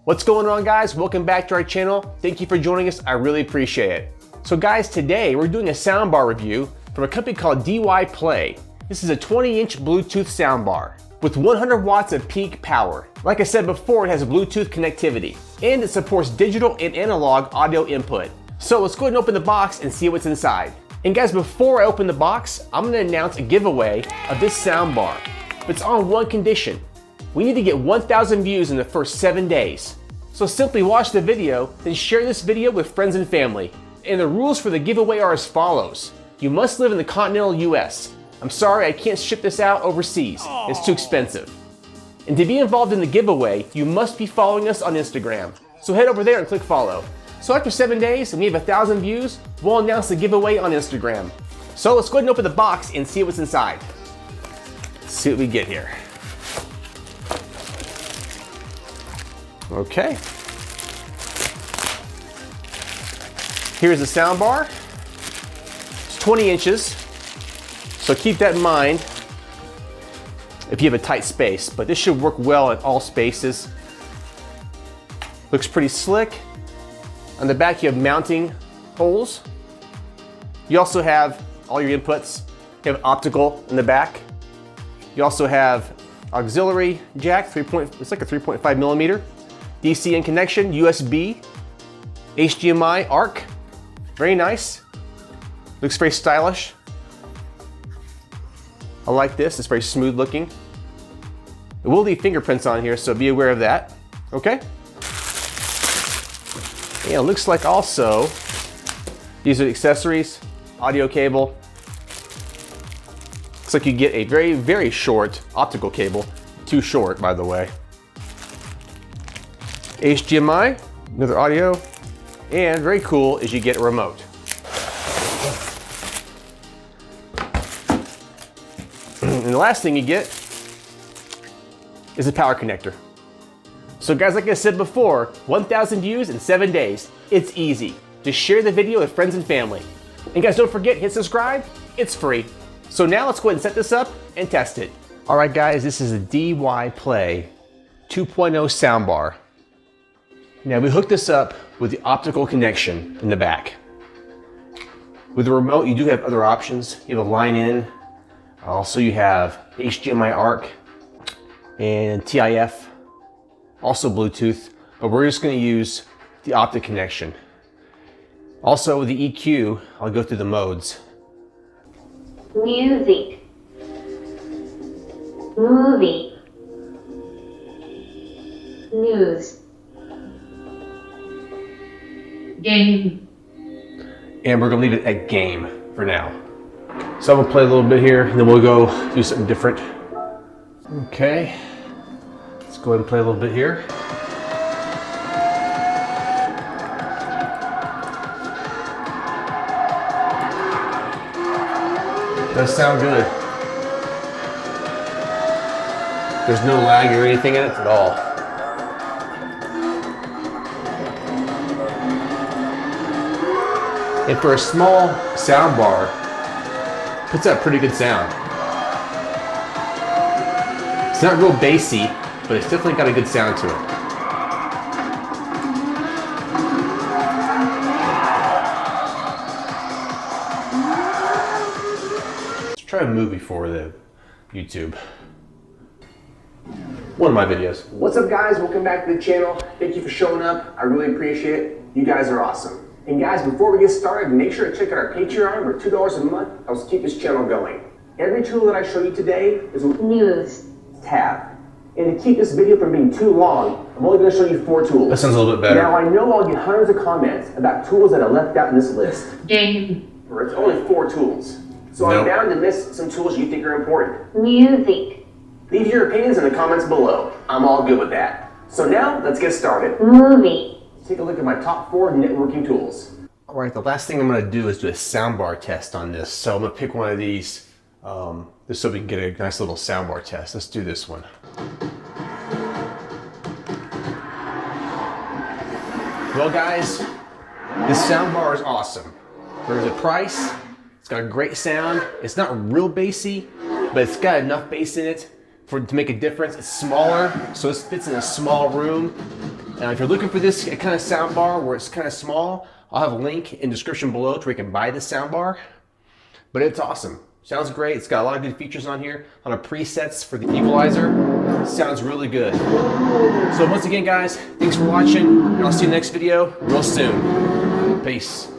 What's going on, guys? Welcome back to our channel. Thank you for joining us. I really appreciate it. So guys, today we're doing a soundbar review from a company called DYPLAY. This is a 20-inch Bluetooth soundbar with 100 watts of peak power. Like I said before, it has Bluetooth connectivity and it supports digital and analog audio input. So let's go ahead and open the box and see what's inside. And guys, before I open the box, I'm gonna announce a giveaway of this soundbar. But it's on one condition. We need to get 1,000 views in the first 7 days. So simply watch the video, then share this video with friends and family. And the rules for the giveaway are as follows. You must live in the continental US. I'm sorry, I can't ship this out overseas. It's too expensive. And to be involved in the giveaway, you must be following us on Instagram. So head over there and click follow. So after 7 days and we have 1,000 views, we'll announce the giveaway on Instagram. So let's go ahead and open the box and see what's inside. Let's see what we get here. Okay. Here's the soundbar. It's 20 inches. So keep that in mind if you have a tight space, but this should work well in all spaces. Looks pretty slick. On the back you have mounting holes. You also have all your inputs. You have optical in the back. You also have auxiliary jack, it's like a 3.5 millimeter. DC in connection, USB, HDMI, ARC. Very nice. Looks very stylish. I like this, it's very smooth looking. It will leave fingerprints on here, so be aware of that. Okay? Yeah, it looks like also, these are the accessories, audio cable. Looks like you get a very, very short optical cable. Too short, by the way. HDMI, another audio, and very cool is you get a remote. And the last thing you get is a power connector. So guys, like I said before, 1,000 views in 7 days. It's easy. Just share the video with friends and family. And guys, don't forget, hit subscribe, it's free. So now let's go ahead and set this up and test it. All right guys, this is a DYPLAY 2.0 soundbar. Now we hooked this up with the optical connection in the back. With the remote, you do have other options. You have a line in. Also you have HDMI ARC and TIF, also Bluetooth, but we're just gonna use the optic connection. Also with the EQ, I'll go through the modes. Music, movie, news, game. And we're gonna leave it at game for now. So I'm gonna play a little bit here and then we'll go do something different. Okay, let's go ahead and play a little bit here. Does sound good. There's no lag or anything in it at all. And for a small soundbar, puts out pretty good sound. It's not real bassy, but it's definitely got a good sound to it. Let's try a movie for the YouTube. One of my videos. What's up guys, welcome back to the channel. Thank you for showing up, I really appreciate it. You guys are awesome. And guys, before we get started, make sure to check out our Patreon for $2 a month. Helps keep this channel going. Every tool that I show you today is a news tab. And to keep this video from being too long, I'm only going to show you 4 tools. That sounds a little bit better. Now I know I'll get hundreds of comments about tools that I left out in this list. game, Where it's only 4 tools. So I'm bound to miss some tools you think are important. music, Leave your opinions in the comments below. I'm all good with that. So now, let's get started. movie. Take a look at my top 4 networking tools. All right, the last thing I'm gonna do is do a soundbar test on this. So I'm gonna pick one of these just so we can get a nice little soundbar test. Let's do this one. Well guys, this soundbar is awesome. For the price, it's got a great sound. It's not real bassy, but it's got enough bass in it to make a difference. It's smaller, so this fits in a small room. If you're looking for this kind of soundbar where it's kind of small, I'll have a link in the description below to where you can buy this soundbar. But it's awesome. Sounds great. It's got a lot of good features on here. A lot of presets for the equalizer. Sounds really good. So once again, guys, thanks for watching, and I'll see you in the next video real soon. Peace.